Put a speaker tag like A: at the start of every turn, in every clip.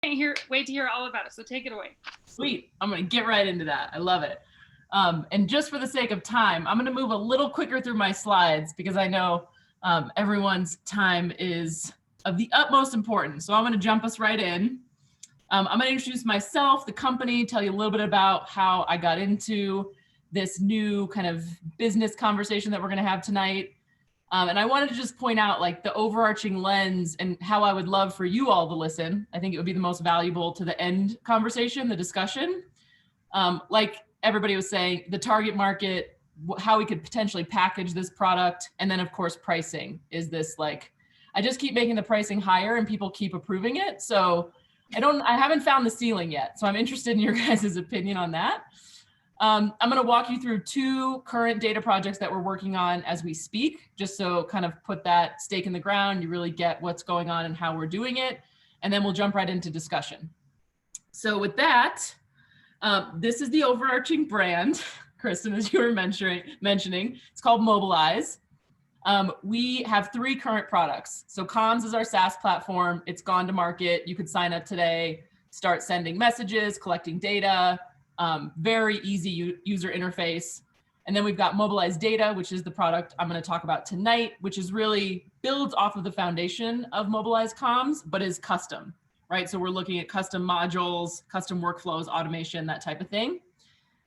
A: Wait to hear all about it. So take it away.
B: Sweet. I'm going to get right into that. I love it. And just for the sake of time, I'm going to move a little quicker through my slides because I know everyone's time is of the utmost importance. So I'm going to jump us right in. I'm going to introduce myself, the company, tell you a little bit about how I got into this new kind of business conversation that we're going to have tonight. And I wanted to just point out like the overarching lens and how I would love for you all to listen. I think it would be the most valuable to the end conversation, the discussion. Like everybody was saying, the target market, how we could potentially package this product. And then of course, pricing is this like, I just keep making the pricing higher and people keep approving it. So I haven't found the ceiling yet. So I'm interested in your guys' opinion on that. I'm going to walk you through 2 current data projects that we're working on as we speak, just so kind of put that stake in the ground. You really get what's going on and how we're doing it. And then we'll jump right into discussion. So with that, this is the overarching brand, Kristen, as you were mentioning. It's called Mobilize. We have 3 current products. So Comms is our SaaS platform. It's gone to market. You could sign up today, start sending messages, collecting data, very easy user interface. And then we've got Mobilize Data, which is the product I'm going to talk about tonight, which is really builds off of the foundation of Mobilize Comms, but is custom, right? So we're looking at custom modules, custom workflows, automation, that type of thing.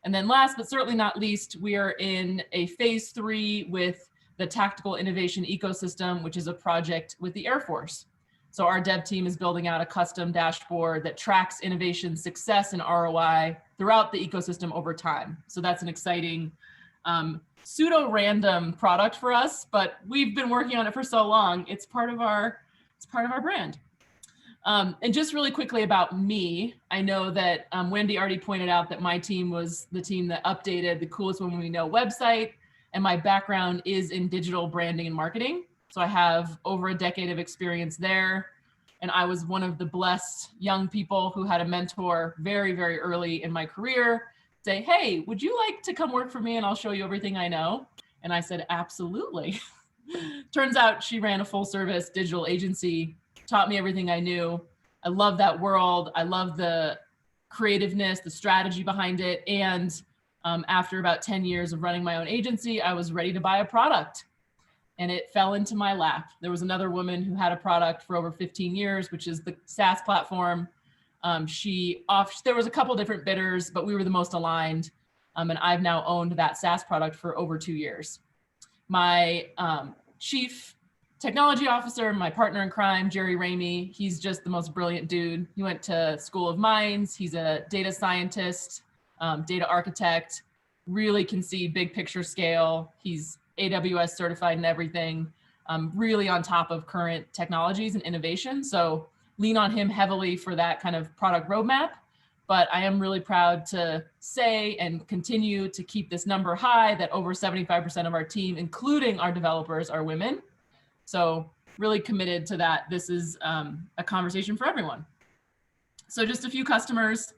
B: And then last, but certainly not least, we are in a phase 3 with the Tactical Innovation Ecosystem, which is a project with the Air Force. So our dev team is building out a custom dashboard that tracks innovation success and ROI throughout the ecosystem over time. So that's an exciting pseudo-random product for us, but we've been working on it for so long. It's part of our brand. And just really quickly about me, I know that Wendy already pointed out that my team was the team that updated the Coolest Women We Know website. And my background is in digital branding and marketing. So I have over a decade of experience there. And I was one of the blessed young people who had a mentor very, very early in my career say, hey, would you like to come work for me and I'll show you everything I know? And I said, absolutely. Turns out she ran a full service digital agency, taught me everything I knew. I love that world. I love the creativeness, the strategy behind it. And after about 10 years of running my own agency, I was ready to buy a product and it fell into my lap. There was another woman who had a product for over 15 years, which is the SaaS platform. There was a couple different bidders, but we were the most aligned. And I've now owned that SaaS product for over 2 years. My chief technology officer, my partner in crime, Jerry Ramey, he's just the most brilliant dude. He went to School of Mines. He's a data scientist, data architect, really can see big picture scale. He's AWS certified and everything, really on top of current technologies and innovation. So lean on him heavily for that kind of product roadmap. But I am really proud to say and continue to keep this number high that over 75% of our team, including our developers, are women. So really committed to that. This is a conversation for everyone. So just a few customers.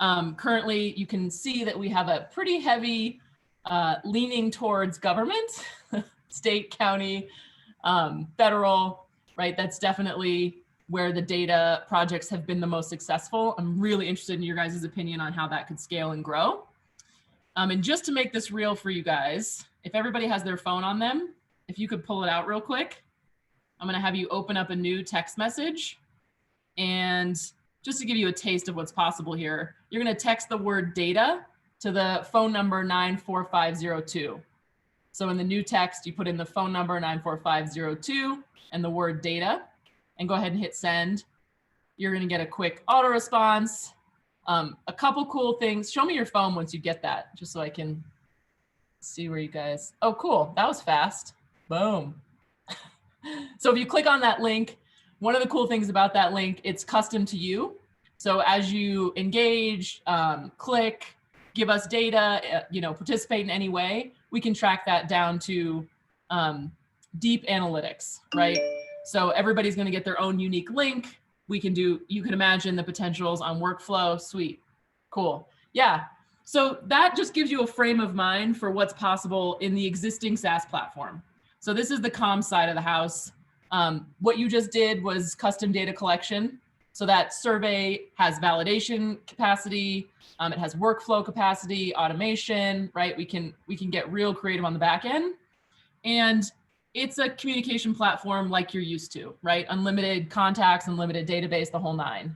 B: Currently, you can see that we have a pretty heavy leaning towards government, state, county, federal, right? That's definitely where the data projects have been the most successful. I'm really interested in your guys' opinion on how that could scale and grow. And just to make this real for you guys, if everybody has their phone on them, if you could pull it out real quick, I'm gonna have you open up a new text message. And just to give you a taste of what's possible here, you're gonna text the word data to the phone number 94502. So in the new text, you put in the phone number 94502 and the word data, and go ahead and hit send. You're gonna get a quick auto response. A couple cool things. Show me your phone once you get that, just so I can see where you guys, oh, cool, that was fast. Boom. So if you click on that link, one of the cool things about that link, it's custom to you. So as you engage, click, give us data, participate in any way, we can track that down to deep analytics, right? So everybody's gonna get their own unique link. You can imagine the potentials on workflow. Sweet, cool. Yeah, so that just gives you a frame of mind for what's possible in the existing SaaS platform. So this is the comms side of the house. What you just did was custom data collection. So that survey has validation capacity, it has workflow capacity, automation, right? We can get real creative on the back end. And it's a communication platform like you're used to, right? Unlimited contacts, unlimited database, the whole nine.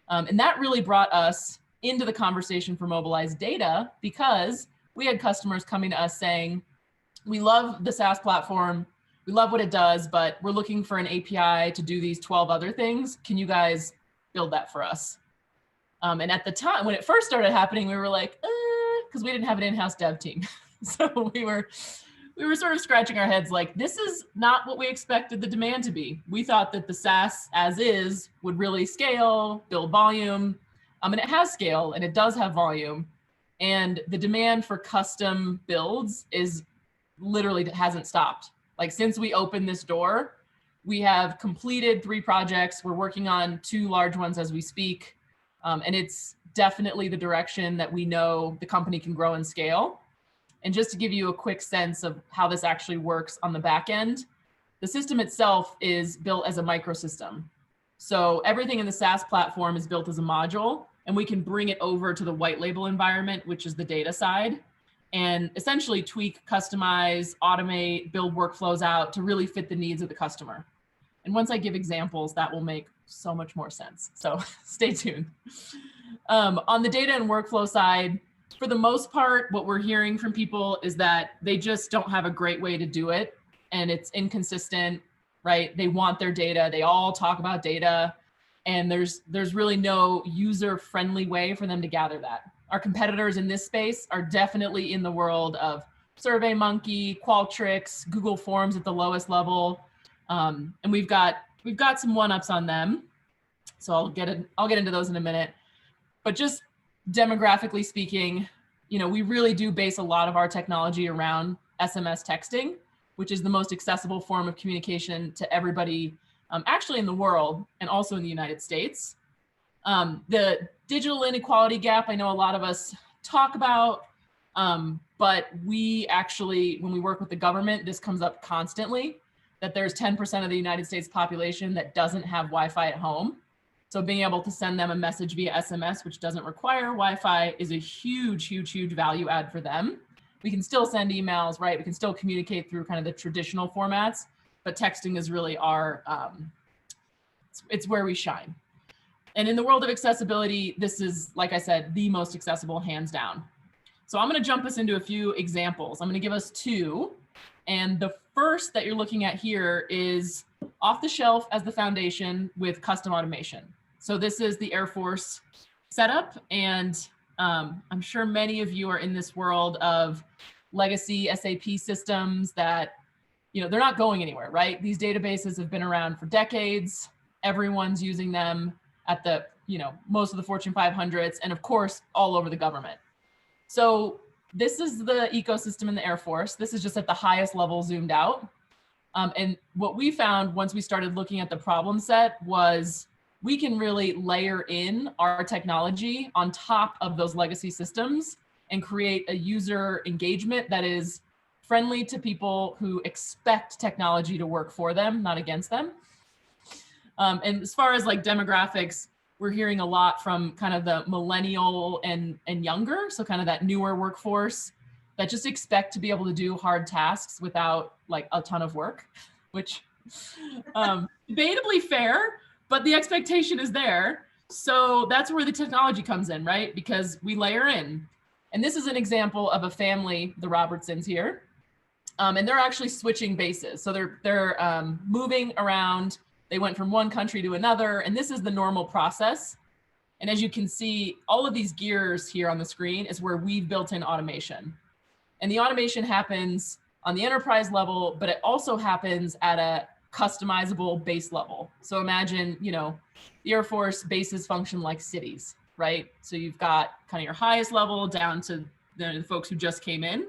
B: And that really brought us into the conversation for mobilized data, because we had customers coming to us saying, we love the SaaS platform, we love what it does, but we're looking for an API to do these 12 other things. Can you guys build that for us? And at the time, when it first started happening, we were like, because we didn't have an in-house dev team. So we were sort of scratching our heads like, this is not what we expected the demand to be. We thought that the SaaS as is would really scale, build volume, and it has scale and it does have volume. And the demand for custom builds is literally hasn't stopped. Like since we opened this door, we have completed 3 projects. We're working on 2 large ones as we speak. And it's definitely the direction that we know the company can grow and scale. And just to give you a quick sense of how this actually works on the back end, the system itself is built as a microsystem. So everything in the SaaS platform is built as a module, and we can bring it over to the white label environment, which is the data side, and essentially tweak, customize, automate, build workflows out to really fit the needs of the customer. And once I give examples, that will make so much more sense. So stay tuned. On the data and workflow side, for the most part, what we're hearing from people is that they just don't have a great way to do it, and it's inconsistent, right? They want their data. They all talk about data, and there's really no user-friendly way for them to gather that. Our competitors in this space are definitely in the world of SurveyMonkey, Qualtrics, Google Forms at the lowest level, and we've got some one-ups on them. So I'll get into those in a minute. But just demographically speaking, we really do base a lot of our technology around SMS texting, which is the most accessible form of communication to everybody, actually in the world and also in the United States. The digital inequality gap, I know a lot of us talk about, but we actually, when we work with the government, this comes up constantly, that there's 10% of the United States population that doesn't have Wi-Fi at home. So being able to send them a message via SMS, which doesn't require Wi-Fi, is a huge, huge, huge value add for them. We can still send emails, right? We can still communicate through kind of the traditional formats, but texting is really our, it's where we shine. And in the world of accessibility, this is, like I said, the most accessible, hands down. So I'm going to jump us into a few examples. I'm going to give us 2. And the first that you're looking at here is off the shelf as the foundation with custom automation. So this is the Air Force setup. And I'm sure many of you are in this world of legacy SAP systems that, they're not going anywhere, right? These databases have been around for decades. Everyone's using them at the, most of the Fortune 500s, and of course, all over the government. So this is the ecosystem in the Air Force. This is just at the highest level zoomed out. And what we found once we started looking at the problem set was we can really layer in our technology on top of those legacy systems and create a user engagement that is friendly to people who expect technology to work for them, not against them. And as far as like demographics, we're hearing a lot from kind of the millennial and younger, so kind of that newer workforce that just expect to be able to do hard tasks without like a ton of work, which debatably fair, but the expectation is there. So that's where the technology comes in, right? Because we layer in. And this is an example of a family, the Robertsons here, and they're actually switching bases. So they're moving around. They went from one country to another, and this is the normal process. And as you can see, all of these gears here on the screen is where we've built in automation. And the automation happens on the enterprise level, but it also happens at a customizable base level. So imagine, the Air Force bases function like cities, right? So you've got kind of your highest level down to the folks who just came in.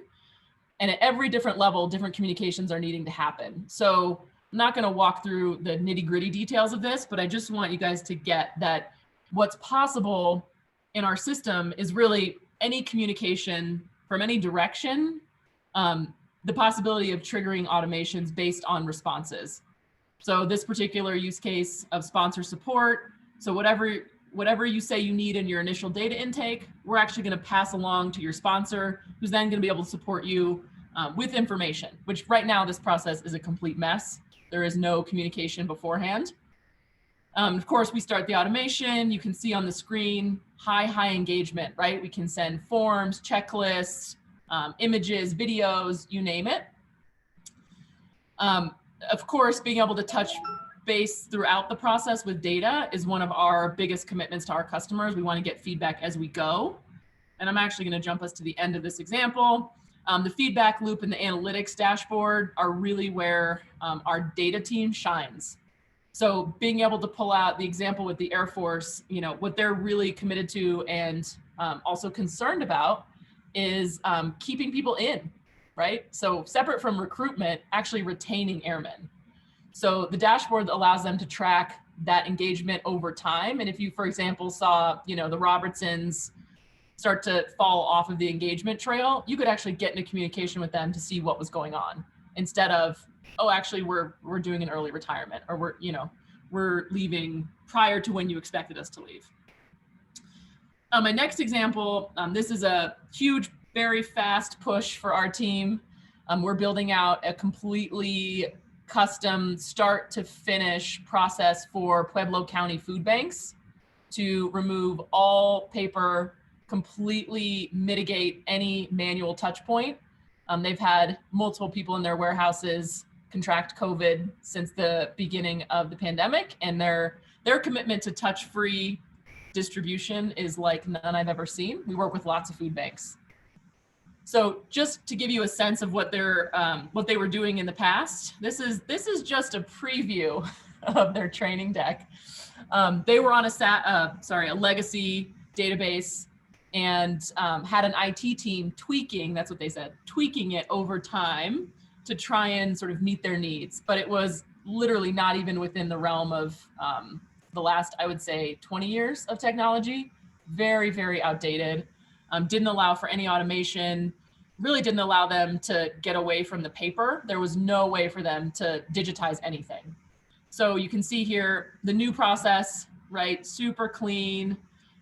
B: And at every different level, different communications are needing to happen. So I'm not going to walk through the nitty-gritty details of this, but I just want you guys to get that what's possible in our system is really any communication from any direction, the possibility of triggering automations based on responses. So this particular use case of sponsor support, So whatever you say you need in your initial data intake, we're actually going to pass along to your sponsor, who's then going to be able to support you with information, which right now this process is a complete mess. There is no communication beforehand. Of course, we start the automation. You can see on the screen, high engagement, right? We can send forms, checklists, images, videos, you name it. Of course, being able to touch base throughout the process with data is one of our biggest commitments to our customers. We want to get feedback as we go. And I'm actually going to jump us to the end of this example. The feedback loop and the analytics dashboard are really where our data team shines. So being able to pull out the example with the Air Force, you know, what they're really committed to and also concerned about is keeping people in, right? So separate from recruitment, actually retaining airmen. So the dashboard allows them to track that engagement over time. And if you, for example, saw, you know, the Robertsons start to fall off of the engagement trail, you could actually get into communication with them to see what was going on, instead of, oh, actually we're doing an early retirement, or we're leaving prior to when you expected us to leave. My next example, this is a huge, very fast push for our team. We're building out a completely custom start to finish process for Pueblo County food banks to remove all paper, completely mitigate any manual touch point. They've had multiple people in their warehouses contract COVID since the beginning of the pandemic, and their commitment to touch-free distribution is like none I've ever seen. We work with lots of food banks. So just to give you a sense of what they were doing in the past, this is just a preview of their training deck. They were on a legacy database, and had an IT team tweaking, that's what they said, tweaking it over time to try and sort of meet their needs. But it was literally not even within the realm of the last, I would say, 20 years of technology. Very, very outdated. Didn't allow for any automation, really didn't allow them to get away from the paper. There was no way for them to digitize anything. So you can see here the new process, right? Super clean.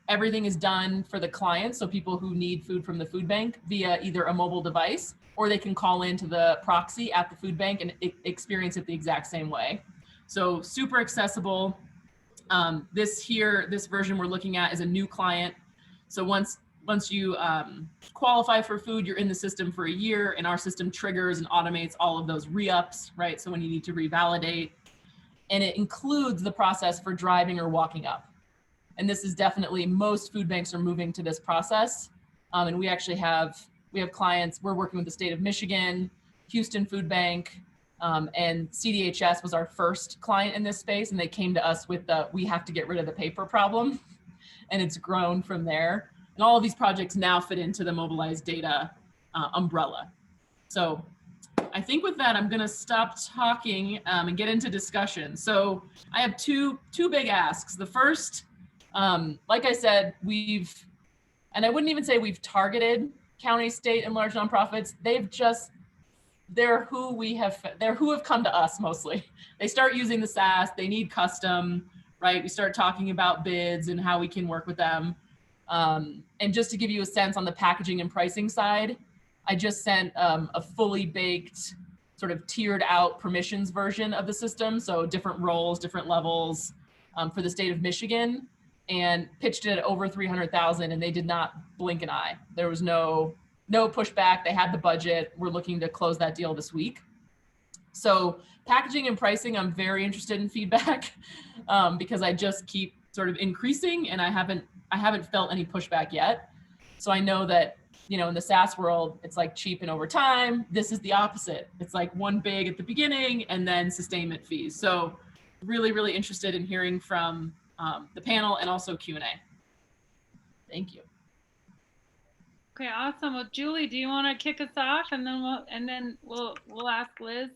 B: Everything is done for the clients, so people who need food from the food bank via either a mobile device, or they can call into the proxy at the food bank and experience it the exact same way. So super accessible. This version we're looking at is a new client. So once you qualify for food, you're in the system for a year, and our system triggers and automates all of those re-ups, right? So when you need to revalidate, and it includes the process for driving or walking up. And this is definitely, most food banks are moving to this process. And we actually have clients, we're working with the state of Michigan, Houston Food Bank, and CDHS was our first client in this space. And they came to us with we have to get rid of the paper problem. And it's grown from there. And all of these projects now fit into the mobilized data umbrella. So I think with that, I'm gonna stop talking and get into discussion. So I have two big asks. The first, like I said, and I wouldn't even say we've targeted county, state, and large nonprofits. They're who have come to us mostly. They start using the SaaS, they need custom, right? We start talking about bids and how we can work with them. And just to give you a sense on the packaging and pricing side, I just sent a fully baked, sort of tiered out permissions version of the system. So different roles, different levels for the state of Michigan, and pitched it at over 300,000, and they did not blink an eye. There was no pushback. They had the budget. We're looking to close that deal this week. So packaging and pricing, I'm very interested in feedback because I just keep sort of increasing, and I haven't felt any pushback yet. So I know that, you know, in the SaaS world, it's like cheap and over time. This is the opposite. It's like one big at the beginning and then sustainment fees. So really, really interested in hearing from the panel and also Q&A. Thank you.
A: Okay, awesome. Well, Julie, do you want to kick us off, and then we'll ask Liz?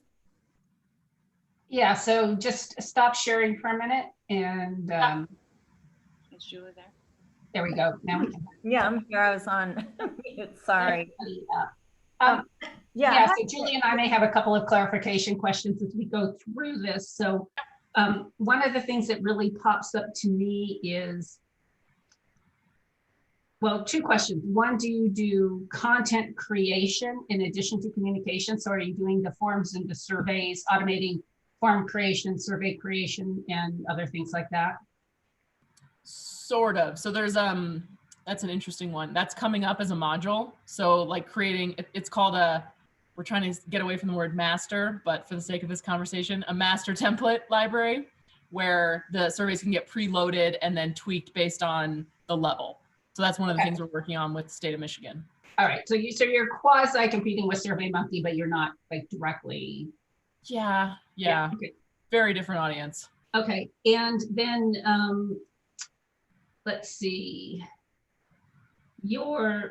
C: Yeah. So just stop sharing for a minute, and
A: Is Julie there?
C: there we go. Now we can.
D: Yeah, I'm here. I was on mute. Sorry.
C: Yeah. So Julie and I may have a couple of clarification questions as we go through this. So One of the things that really pops up to me is, well, two questions. One, do you do content creation in addition to communication? So are you doing the forms and the surveys, automating form creation, survey creation, and other things like that?
B: Sort of. So there's that's an interesting one. That's coming up as a module. So like creating, it's called we're trying to get away from the word master, but for the sake of this conversation, a master template library where the surveys can get preloaded and then tweaked based on the level. So that's one of the things we're working on with the state of Michigan.
C: All right. So you're quasi competing with SurveyMonkey, but you're not like directly.
B: Yeah.
C: Okay.
B: Very different audience.
C: Okay. And then let's see. Do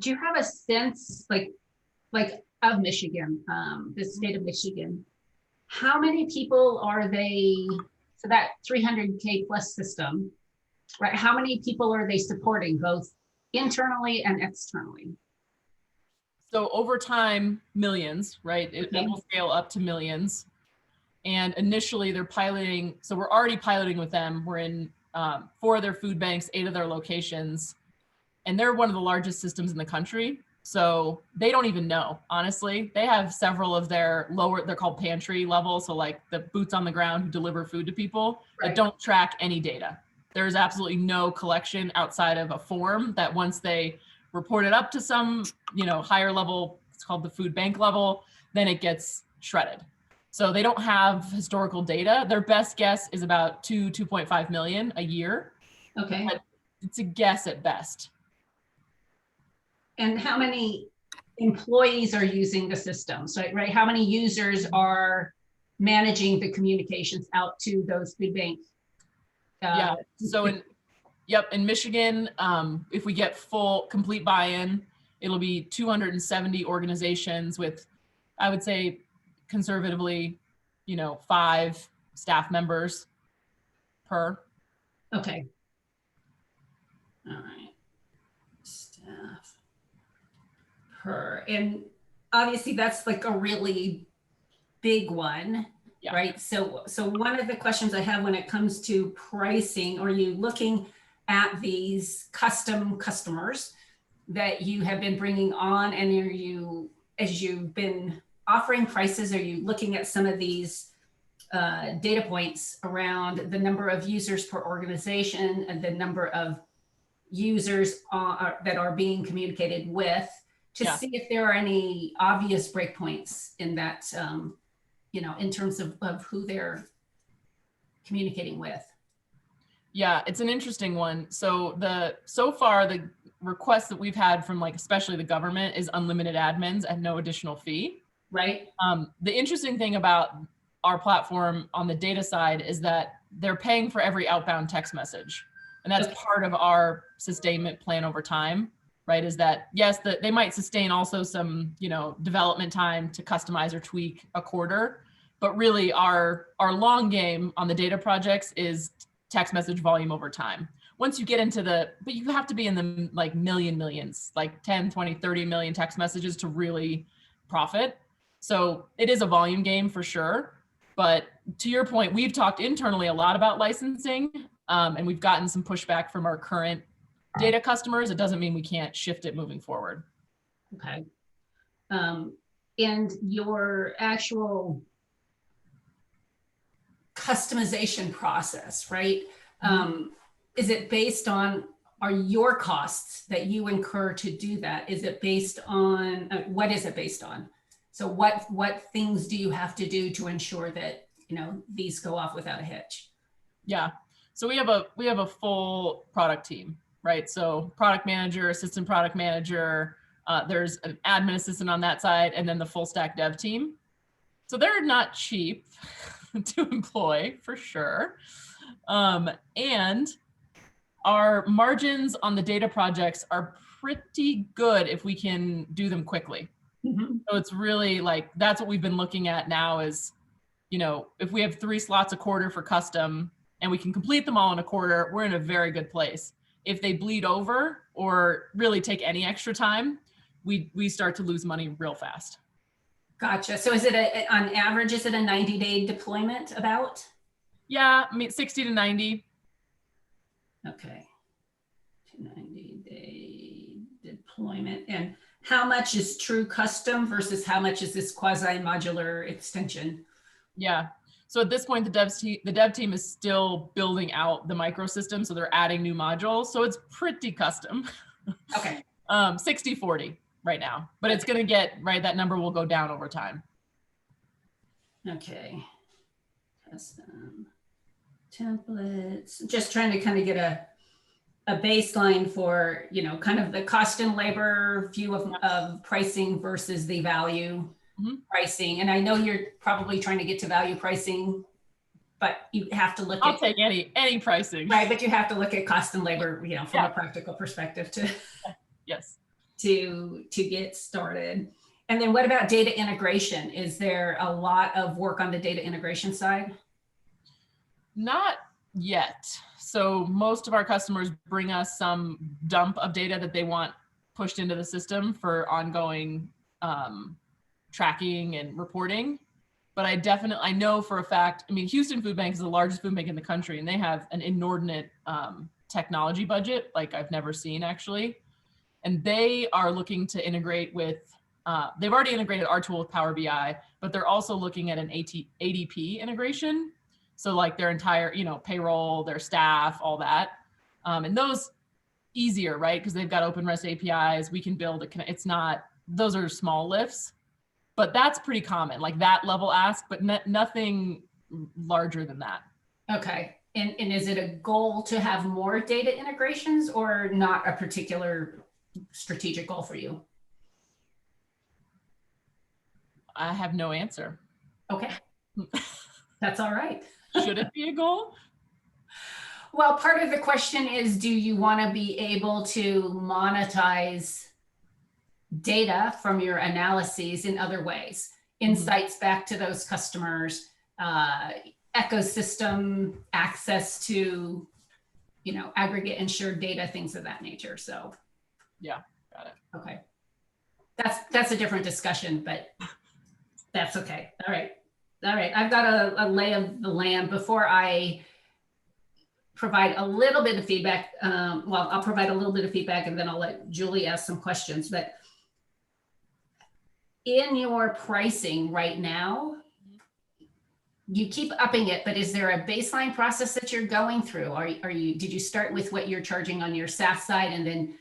C: you have a sense like of Michigan, the state of Michigan? How many people are they? So that 300K plus system, right? How many people are they supporting, both internally and externally?
B: So over time, millions, right? It will scale up to millions. And initially they're piloting. So we're already piloting with them. We're in 4 of their food banks, 8 of their locations. And they're one of the largest systems in the country. So they don't even know, honestly. They have several of their lower, they're called pantry level. So like the boots on the ground who deliver food to people that don't track any data. There's absolutely no collection outside of a form that once they report it up to some, higher level, it's called the food bank level, then it gets shredded. So they don't have historical data. Their best guess is about 2.5 million a year.
C: Okay.
B: But it's a guess at best.
C: And how many employees are using the system? So, right, how many users are managing the communications out to those food banks?
B: Yeah. So in Michigan, if we get full complete buy-in, it'll be 270 organizations with, I would say, conservatively, 5 staff members per.
C: Okay. All right. Staff per, and obviously that's like a really big one. Yeah. Right. So one of the questions I have when it comes to pricing, are you looking at these custom customers that you have been bringing on, and are you, as you've been offering prices, are you looking at some of these data points around the number of users per organization and the number of users that are being communicated with to see if there are any obvious breakpoints in that, in terms of who they're communicating with?
B: Yeah, it's an interesting one. So far the request that we've had from especially the government is unlimited admins at no additional fee.
C: Right.
B: The interesting thing about our platform on the data side is that they're paying for every outbound text message. And that's part of our sustainment plan over time, right? Is that, yes, they might sustain also some, development time to customize or tweak a quarter, but really our long game on the data projects is text message volume over time. Once you get into but you have to be in the millions, 10, 20, 30 million text messages to really profit. So it is a volume game for sure. But to your point, we've talked internally a lot about licensing, and we've gotten some pushback from our current data customers. It doesn't mean we can't shift it moving forward.
C: Okay. And your actual customization process, right? Is it based on, are your costs that you incur to do that? Is it based on, what is it based on? So what things do you have to do to ensure that, these go off without a hitch?
B: Yeah. So we have a full product team, right? So product manager, assistant product manager, there's an admin assistant on that side, and then the full stack dev team. So they're not cheap to employ for sure. And our margins on the data projects are pretty good if we can do them quickly. Mm-hmm. So it's really that's what we've been looking at now is, if we have 3 slots a quarter for custom and we can complete them all in a quarter, we're in a very good place. If they bleed over or really take any extra time, we start to lose money real fast.
C: Gotcha. So is it on average, is it a 90-day deployment about?
B: Yeah, I mean 60 to 90.
C: Okay. 290-day deployment. And how much is true custom versus how much is this quasi-modular extension?
B: Yeah. So at this point, the dev team is still building out the microsystem. So they're adding new modules. So it's pretty custom.
C: Okay.
B: 60-40 right now, but it's going to get, right, that number will go down over time.
C: Okay. Custom templates. Just trying to kind of get a baseline for, you know, kind of the cost and labor view of pricing versus the value pricing. And I know you're probably trying to get to value pricing, but you have to look
B: I'll
C: at
B: take any pricing.
C: right, but you have to look at cost and labor, you know, from a practical perspective to
B: yes
C: to get started. And then what about data integration? Is there a lot of work on the data integration side?
B: Not yet. So most of our customers bring us some dump of data that they want pushed into the system for ongoing tracking and reporting. But I know for a fact, I mean, Houston Food Bank is the largest food bank in the country, and they have an inordinate technology budget like I've never seen, actually. And they are looking to integrate with, they've already integrated our tool with Power BI, but they're also looking at an ADP integration. So like their entire, you know, payroll, their staff, all that. And those easier, right? Because they've got open REST APIs. We can build it. It's not, those are small lifts, but that's pretty common, like that level ask, but nothing larger than that.
C: Okay. And is it a goal to have more data integrations or not a particular strategic goal for you?
B: I have no answer.
C: Okay. That's all right.
B: Should it be a goal?
C: Well, part of the question is, do you want to be able to monetize data from your analyses in other ways? Insights back to those customers, ecosystem access to, you know, aggregate and shared data, things of that nature. So
B: yeah, got it.
C: Okay. That's a different discussion, but that's okay. All right. All right. I've got a lay of the land before I provide a little bit of feedback. Well, I'll provide a little bit of feedback and then I'll let Julie ask some questions. But in your pricing right now, you keep upping it, but is there a baseline process that you're going through? Did you start with what you're charging on your SaaS side and then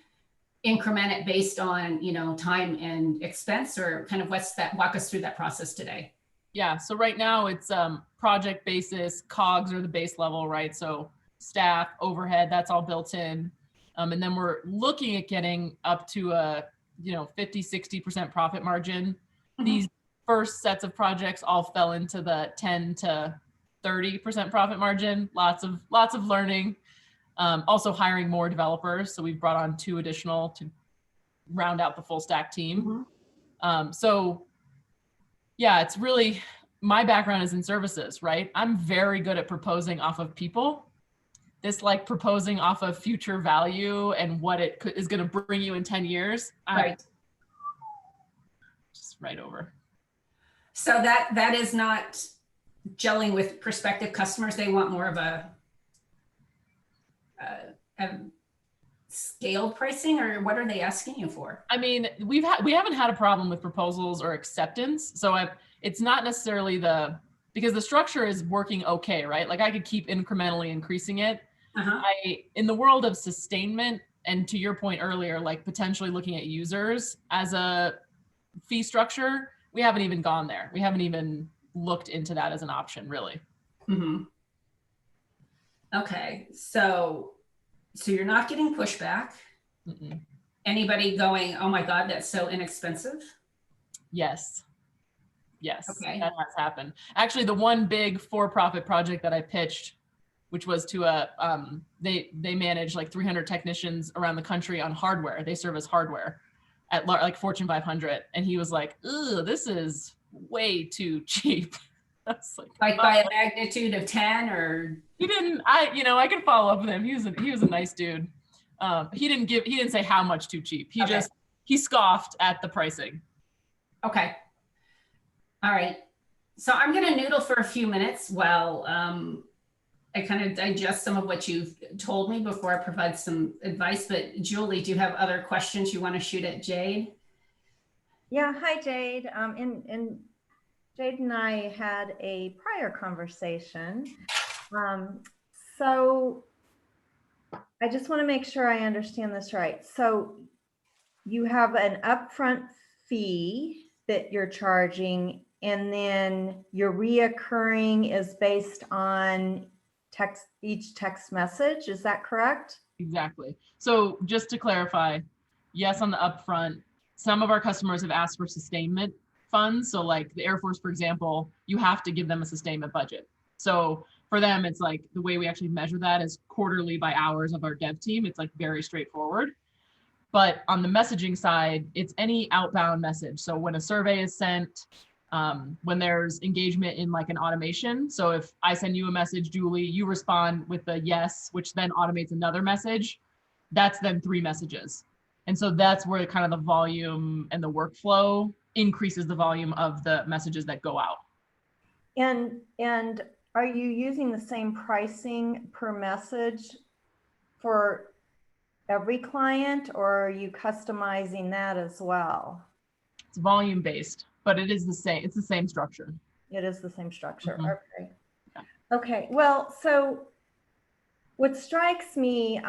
C: increment it based on, you know, time and expense, or kind of what's that? Walk us through that process today.
B: Yeah. So right now it's project basis, COGS are the base level, right? So staff, overhead, that's all built in. And then we're looking at getting up to a, you know, 50-60% profit margin. These first sets of projects all fell into the 10 to 30% profit margin. Lots of learning. Also hiring more developers. So we've brought on 2 additional to round out the full stack team. So yeah, it's really, my background is in services, right? I'm very good at proposing off of people. This like proposing off of future value and what it is going to bring you in 10 years.
C: Right.
B: Just right over.
C: So that is not gelling with prospective customers. They want more of a scaled pricing, or what are they asking you for?
B: I mean, we haven't had a problem with proposals or acceptance. So it's not necessarily because the structure is working okay, right? Like I could keep incrementally increasing it. In the world of sustainment, and to your point earlier, like potentially looking at users as a fee structure, we haven't even gone there. We haven't even looked into that as an option, really.
C: Okay, so you're not getting pushback. Anybody going, oh my God, that's so inexpensive?
B: Yes.
C: Okay.
B: That has happened. Actually, the one big for-profit project that I pitched, which was to they manage like 300 technicians around the country on hardware. They service hardware at like Fortune 500. And he was like, "Ugh, this is way too cheap." That's
C: like by a magnitude of 10, or
B: he didn't. I could follow up with him. He was a nice dude. He didn't say how much too cheap. He scoffed at the pricing.
C: Okay. All right. So I'm going to noodle for a few minutes while I kind of digest some of what you've told me before I provide some advice. But Julie, do you have other questions you want to shoot at Jade?
D: Yeah, hi Jade. And Jade and I had a prior conversation. So I just want to make sure I understand this right. So you have an upfront fee that you're charging, and then your reoccurring is based on each text message. Is that correct?
B: Exactly. So just to clarify, yes, on the upfront, some of our customers have asked for sustainment funds. So like the Air Force, for example, you have to give them a sustainment budget. So for them, it's like the way we actually measure that is quarterly by hours of our dev team. It's like very straightforward. But on the messaging side, it's any outbound message. So when a survey is sent, when there's engagement in like an automation. So if I send you a message, Julie, you respond with a yes, which then automates another message. That's then 3 messages. And so that's where kind of the volume and the workflow increases the volume of the messages that go out.
D: And are you using the same pricing per message for every client, or are you customizing that as well?
B: It's volume based, but it is the same. It's the same structure.
D: It is the same structure.
B: Mhm.
D: Okay.
B: Yeah.
D: Okay. Well, so what strikes me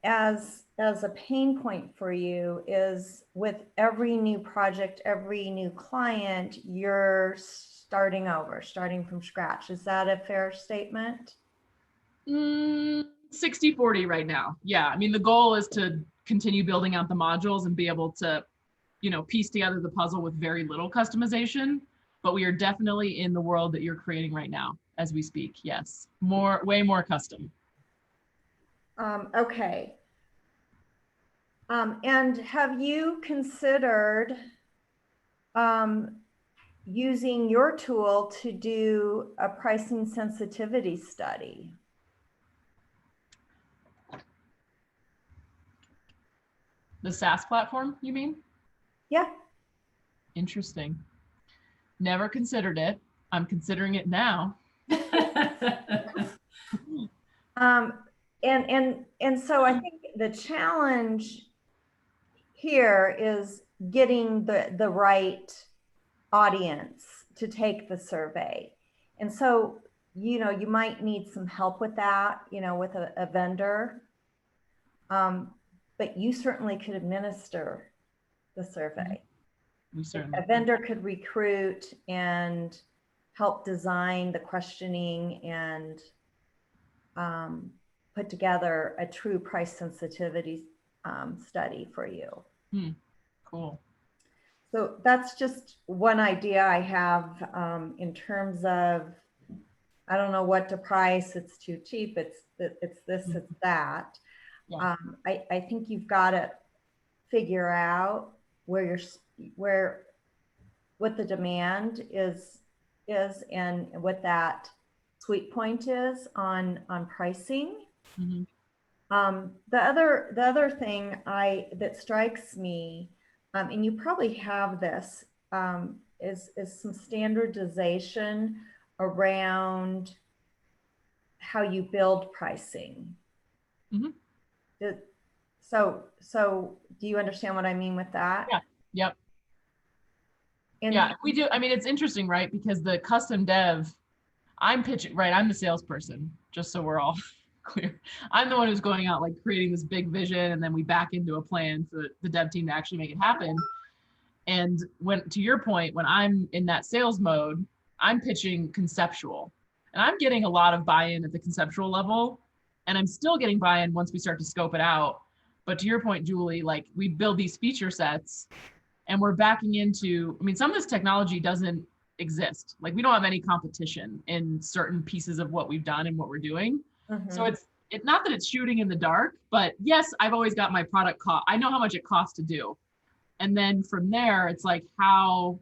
D: as a pain point for you is with every new project, every new client, you're starting over, starting from scratch. Is that a fair statement?
B: 60-40 right now. Yeah. I mean, the goal is to continue building out the modules and be able to, piece together the puzzle with very little customization. But we are definitely in the world that you're creating right now as we speak. Yes. Way more custom.
D: Okay. And have you considered using your tool to do a pricing sensitivity study?
B: The SaaS platform, you mean?
D: Yeah.
B: Interesting. Never considered it. I'm considering it now.
D: And so I think the challenge here is getting the right audience to take the survey. And so, you might need some help with that, with a vendor. But you certainly could administer the survey.
B: We certainly
D: A vendor could recruit and help design the questioning and put together a true price sensitivity study for you.
B: Cool.
D: So that's just one idea I have in terms of, I don't know what to price. It's too cheap. It's this, it's that.
B: Yeah.
D: I think you've got to figure out what the demand is and what that sweet point is on pricing.
B: Mm-hmm.
D: The other thing that strikes me, and you probably have this, is some standardization around how you build pricing.
B: Mm-hmm.
D: So do you understand what I mean with that?
B: Yeah. Yep.
D: And
B: yeah, we do. I mean, it's interesting, right? Because the custom dev, I'm pitching, right? I'm the salesperson, just so we're all clear. I'm the one who's going out, like creating this big vision, and then we back into a plan for the dev team to actually make it happen. And to your point, when I'm in that sales mode, I'm pitching conceptual, and I'm getting a lot of buy-in at the conceptual level, and I'm still getting buy-in once we start to scope it out. But to your point, Julie, like we build these feature sets and we're backing into, I mean, some of this technology doesn't exist. Like we don't have any competition in certain pieces of what we've done and what we're doing.
D: mm-hmm.
B: So it's not that it's shooting in the dark, but yes, I've always got my product cost. I know how much it costs to do. And then from there, it's like how,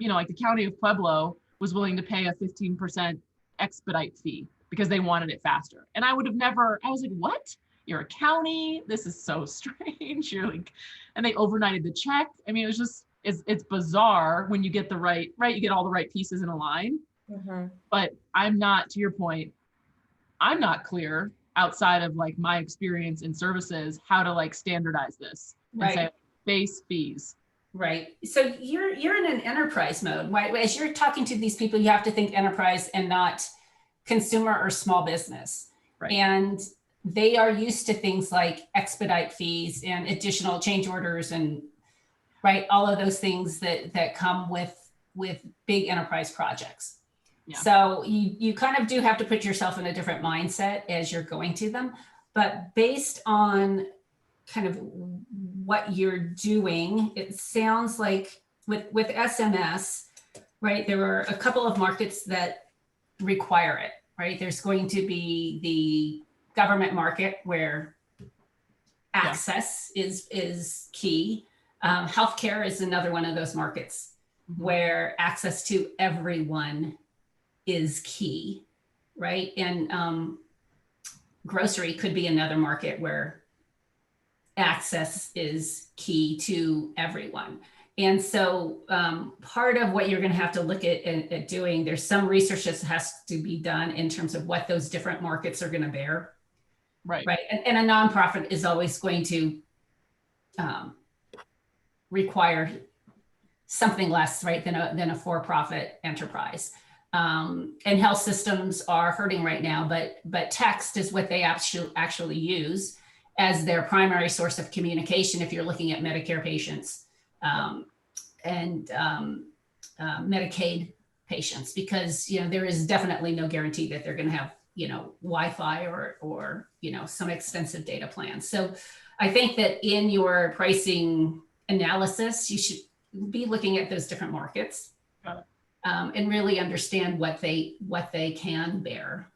B: like the county of Pueblo was willing to pay a 15% expedite fee because they wanted it faster. And I would have never, I was like, what? You're a county? This is so strange. You're like, and they overnighted the check. I mean, it was just, it's bizarre when you get the right, you get all the right pieces in a line.
D: Mm-hmm.
B: But I'm not, to your point, I'm not clear outside of like my experience in services how to like standardize this and say
C: Right.
B: base fees.
C: Right. So you're in an enterprise mode. Why, as you're talking to these people, you have to think enterprise and not consumer or small business.
B: Right.
C: And they are used to things like expedite fees and additional change orders and right, all of those things that come with big enterprise projects.
B: Yeah.
C: So you kind of do have to put yourself in a different mindset as you're going to them. But based on kind of what you're doing, it sounds like with SMS, right, there are a couple of markets that require it, right? There's going to be the government market where access is key. Healthcare is another one of those markets where access to everyone is key, right? And grocery could be another market where access is key to everyone. And so part of what you're going to have to look at doing, there's some research that has to be done in terms of what those different markets are going to bear.
B: Right.
C: Right. And a nonprofit is always going to require something less, right, than a for-profit enterprise. And health systems are hurting right now, but text is what they actually use as their primary source of communication if you're looking at Medicare patients and Medicaid patients, because there is definitely no guarantee that they're going to have Wi-Fi or some extensive data plans. So I think that in your pricing analysis, you should be looking at those different markets and really understand what they can bear.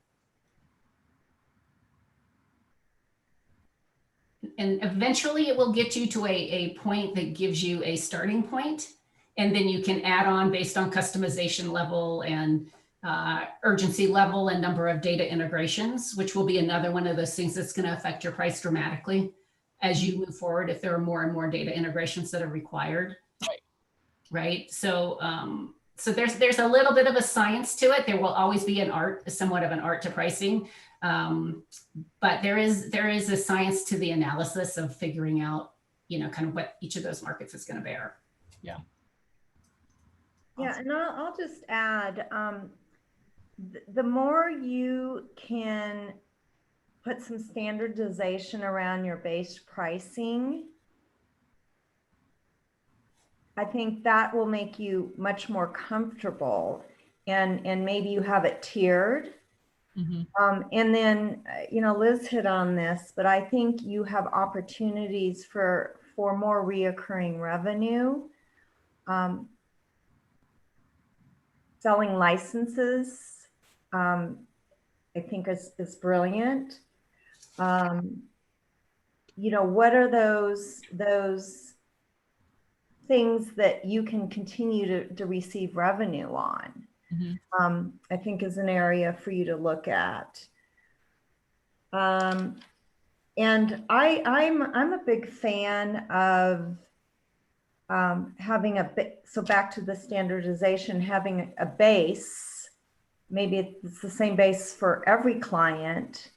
C: And eventually it will get you to a point that gives you a starting point. And then you can add on based on customization level and urgency level and number of data integrations, which will be another one of those things that's going to affect your price dramatically as you move forward if there are more and more data integrations that are required. Right. So so there's a little bit of a science to it. There will always be somewhat of an art to pricing. But there is a science to the analysis of figuring out, kind of what each of those markets is going to bear.
B: Yeah.
D: Yeah, and I'll just add, the more you can put some standardization around your base pricing, I think that will make you much more comfortable, and maybe you have it tiered. And then, Liz hit on this, but I think you have opportunities for more reoccurring revenue. Selling licenses, I think is brilliant. What are those things that you can continue to receive revenue on? I think is an area for you to look at. And I'm a big fan of having so back to the standardization, having a base, maybe it's the same base for every client.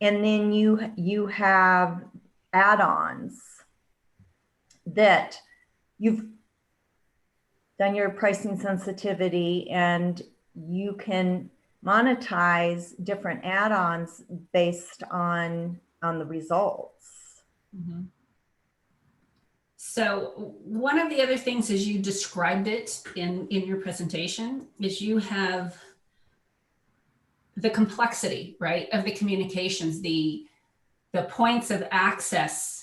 D: And then you have add-ons that you've done your pricing sensitivity, and you can monetize different add-ons based on the results.
C: So one of the other things, as you described it in your presentation, is you have the complexity, right, of the communications, the points of access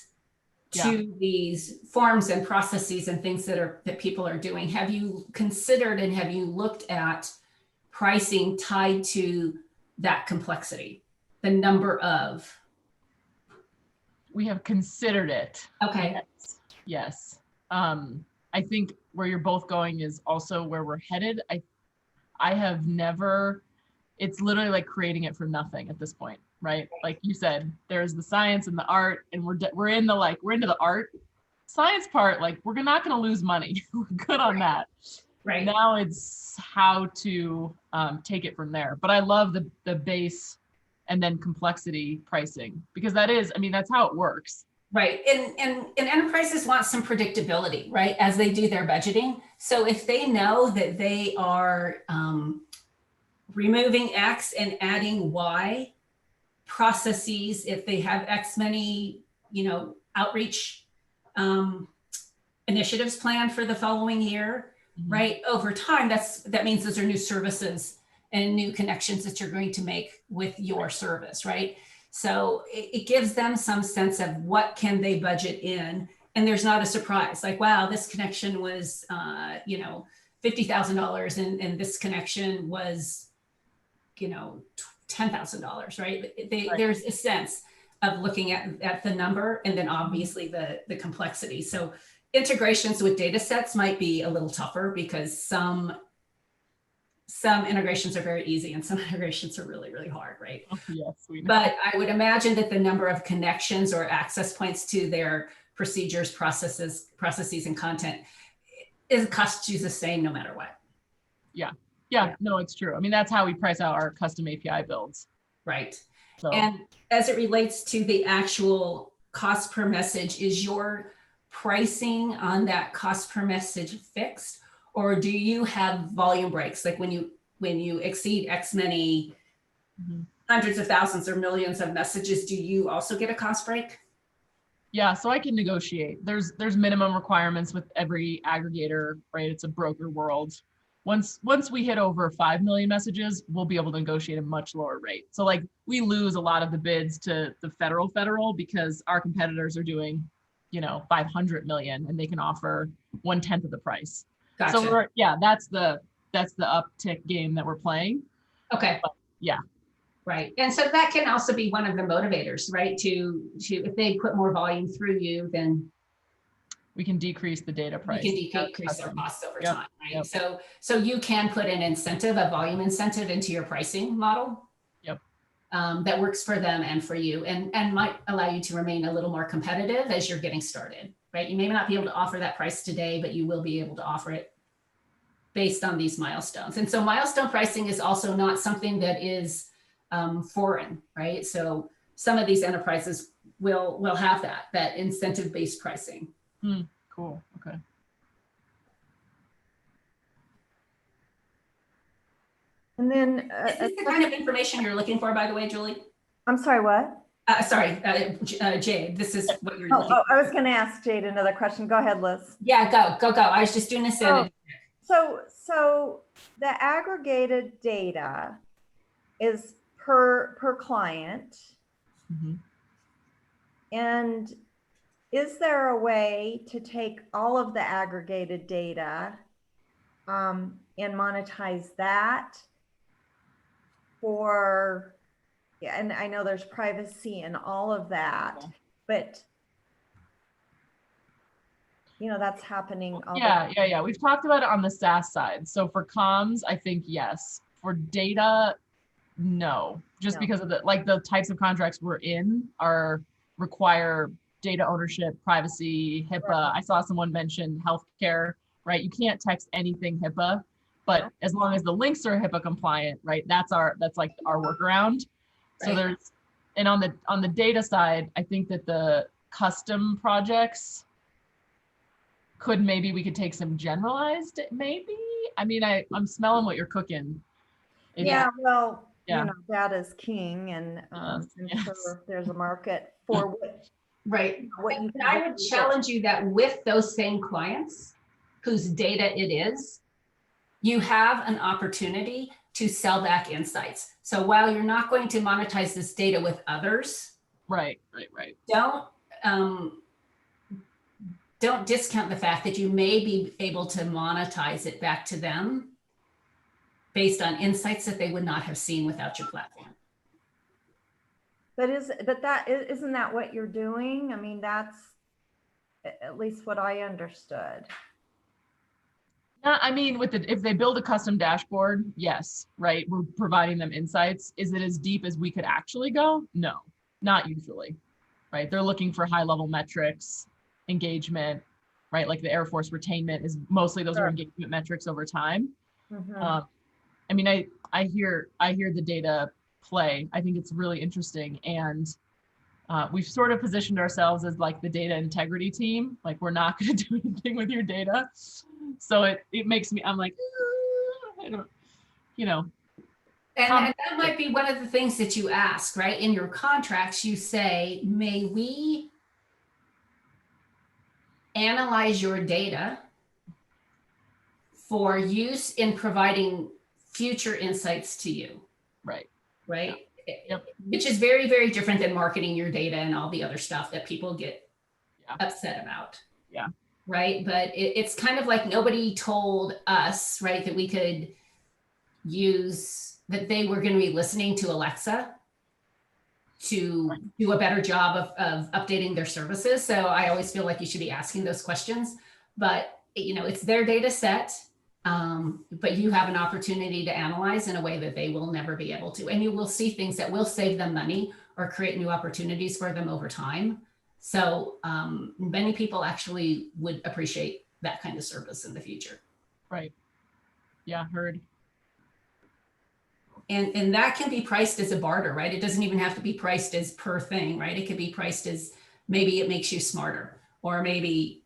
C: to these forms and processes and things that people are doing. Have you considered and have you looked at pricing tied to that complexity, the number of?
B: We have considered it.
C: Okay.
B: Yes. I think where you're both going is also where we're headed. I have never, it's literally like creating it from nothing at this point, right? Like you said, there's the science and the art, and we're into the art science part. Like we're not going to lose money. We're good on that.
C: Right.
B: Now it's how to take it from there. But I love the base and then complexity pricing, because that is, I mean, that's how it works.
C: Right. And enterprises want some predictability, right, as they do their budgeting. So if they know that they are removing X and adding Y processes, if they have X many, outreach initiatives planned for the following year, right? Over time, that means those are new services and new connections that you're going to make with your service, right? So it gives them some sense of what can they budget in, and there's not a surprise like, wow, this connection was, $50,000, and this connection was, $10,000, right? There's a sense of looking at the number, and then obviously the complexity. So integrations with data sets might be a little tougher because some integrations are very easy and some integrations are really, really hard, right?
B: Oh, yes, we know.
C: But I would imagine that the number of connections or access points to their procedures, processes, and content costs you the same no matter what.
B: Yeah, no, it's true. I mean, that's how we price out our custom API builds.
C: Right.
B: So.
C: And as it relates to the actual cost per message, is your pricing on that cost per message fixed? Or do you have volume breaks? Like when you exceed X many hundreds of thousands or millions of messages, do you also get a cost break?
B: Yeah, so I can negotiate. There's minimum requirements with every aggregator, right? It's a broker world. Once we hit over 5 million messages, we'll be able to negotiate a much lower rate. So like we lose a lot of the bids to the federal because our competitors are doing, 500 million, and they can offer 1/10 of the price.
C: Gotcha.
B: So that's the uptick game that we're playing.
C: Okay.
B: But, yeah.
C: Right. And so that can also be one of the motivators, right? To if they put more volume through you, then
B: we can decrease the data price.
C: You can decrease their costs over time, right?
B: Yep.
C: So you can put an incentive, a volume incentive into your pricing model.
B: Yep.
C: That works for them and for you, and might allow you to remain a little more competitive as you're getting started, right? You may not be able to offer that price today, but you will be able to offer it based on these milestones. And so milestone pricing is also not something that is foreign, right? So some of these enterprises will have that incentive-based pricing.
B: Cool. Okay.
D: And then,
C: Is this the kind of information you're looking for, by the way, Julie?
D: I'm sorry, what?
C: Jade, this is what you're looking for.
D: I was going to ask Jade another question. Go ahead, Liz.
C: Yeah, go. I was just doing a sanity.
D: So the aggregated data is per client. And is there a way to take all of the aggregated data and monetize that for, and I know there's privacy and all of that, but that's happening.
B: Yeah. We've talked about it on the SaaS side. So for comms, I think yes. For data, no. Just because of the types of contracts we're in require data ownership, privacy, HIPAA. Right. I saw someone mention healthcare, right? You can't text anything HIPAA, but as long as the links are HIPAA compliant, right? That's like our workaround. Right. So and on the data side, I think that the custom projects we could take some generalized, maybe. I mean, I'm smelling what you're cooking.
D: Data is king, and I'm sure there's a market for what.
C: Right. I would challenge you that with those same clients whose data it is, you have an opportunity to sell back insights. So while you're not going to monetize this data with others,
B: right.
C: Don't discount the fact that you may be able to monetize it back to them based on insights that they would not have seen without your platform.
D: But isn't that what you're doing? I mean, that's at least what I understood.
B: I mean, if they build a custom dashboard, yes, right? We're providing them insights. Is it as deep as we could actually go? No, not usually, right? They're looking for high-level metrics, engagement, right? Like the Air Force retainment is mostly those are engagement metrics over time. I mean, I hear the data play. I think it's really interesting. And we've sort of positioned ourselves as like the data integrity team. Like we're not going to do anything with your data. So it makes me, I'm like, I don't, you know.
C: And that might be one of the things that you ask, right? In your contracts, you say, may we analyze your data for use in providing future insights to you.
B: Right.
C: Right.
B: Yep.
C: Which is very, very different than marketing your data and all the other stuff that people get upset about.
B: Yeah.
C: Right. But it's kind of like nobody told us, right, that we could use, that they were going to be listening to Alexa to do a better job of updating their services. So I always feel like you should be asking those questions, but you know, it's their data set. But you have an opportunity to analyze in a way that they will never be able to. And you will see things that will save them money or create new opportunities for them over time. So many people actually would appreciate that kind of service in the future.
B: Right. Yeah, heard.
C: And that can be priced as a barter, right? It doesn't even have to be priced as per thing, right? It could be priced as maybe it makes you smarter, or maybe,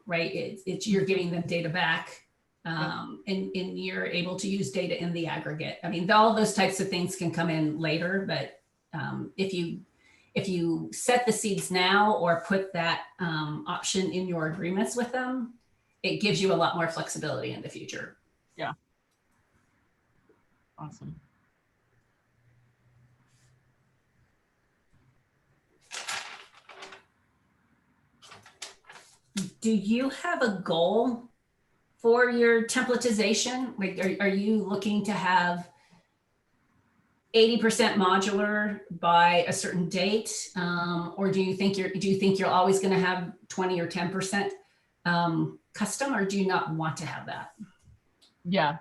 C: right, it's you're giving them data back. And you're able to use data in the aggregate. I mean, all those types of things can come in later, but if you set the seeds now or put that option in your agreements with them, it gives you a lot more flexibility in the future.
B: Yeah. Awesome.
C: Do you have a goal for your templatization? Like, are you looking to have 80% modular by a certain date, or do you think you're always going to have 20 or 10% custom, or do you not want to have that?
B: Yeah,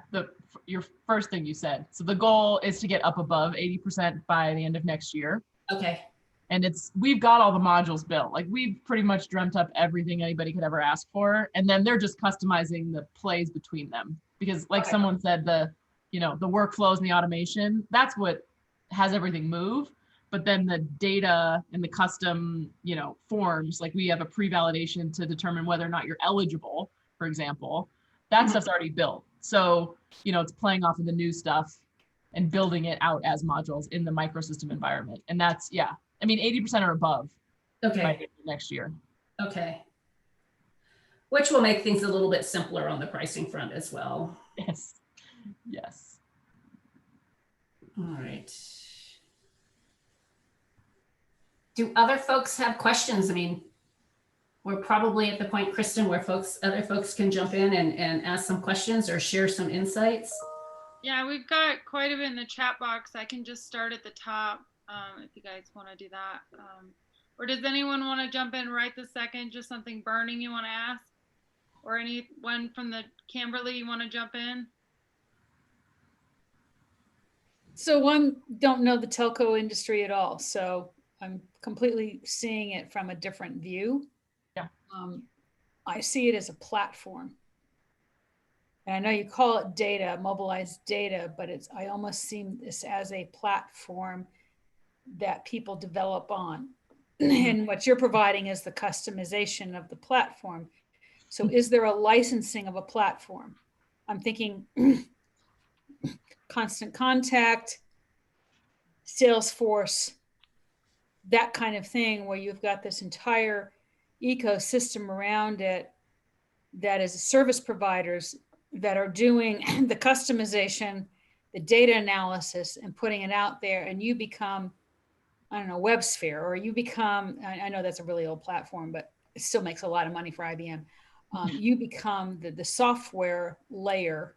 B: your first thing you said. So the goal is to get up above 80% by the end of next year.
C: Okay.
B: And we've got all the modules built. Like we've pretty much dreamt up everything anybody could ever ask for. And then they're just customizing the plays between them. Because like someone said, the workflows and the automation, that's what has everything move. But then the data and the custom, forms, like we have a pre-validation to determine whether or not you're eligible, for example, that stuff's already built. So, it's playing off of the new stuff and building it out as modules in the microsystem environment. And that's, 80% or above.
C: Okay.
B: By next year.
C: Okay. Which will make things a little bit simpler on the pricing front as well.
B: Yes. Yes.
C: All right. Do other folks have questions? I mean, we're probably at the point, Kristen, where other folks can jump in and ask some questions or share some insights.
A: Yeah, we've got quite a bit in the chat box. I can just start at the top if you guys want to do that. Or does anyone want to jump in right this second? Just something burning you want to ask? Or anyone from the Kimberly you want to jump in?
E: So I don't know the telco industry at all. So I'm completely seeing it from a different view.
B: Yeah.
E: I see it as a platform. And I know you call it data, mobilized data, but I almost see this as a platform that people develop on. And what you're providing is the customization of the platform. So is there a licensing of a platform? I'm thinking Constant Contact, Salesforce, that kind of thing, where you've got this entire ecosystem around it that is service providers that are doing the customization, the data analysis, and putting it out there, and you become, I don't know, WebSphere, or you become, I know that's a really old platform, but it still makes a lot of money for IBM. You become the software layer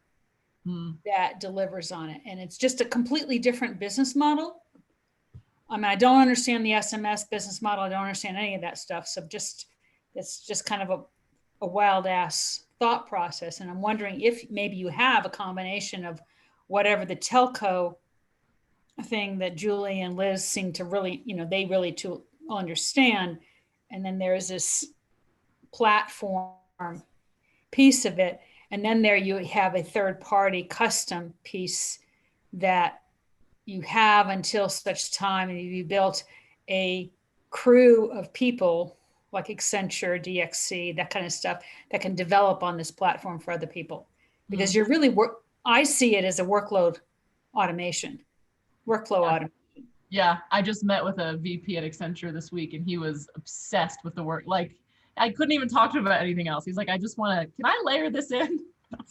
E: that delivers on it. And it's just a completely different business model. I mean, I don't understand the SMS business model. I don't understand any of that stuff. So it's just kind of a wild ass thought process. And I'm wondering if maybe you have a combination of whatever the telco thing that Julie and Liz seem to really, they really to understand. And then there's this platform piece of it. And then there you have a third party custom piece that you have until such time you built a crew of people like Accenture, DXC, that kind of stuff that can develop on this platform for other people. Because you're really I see it as a workload automation, workflow automation.
B: Yeah, I just met with a VP at Accenture this week, and he was obsessed with the work. Like, I couldn't even talk to him about anything else. He's like, I just want to, can I layer this in?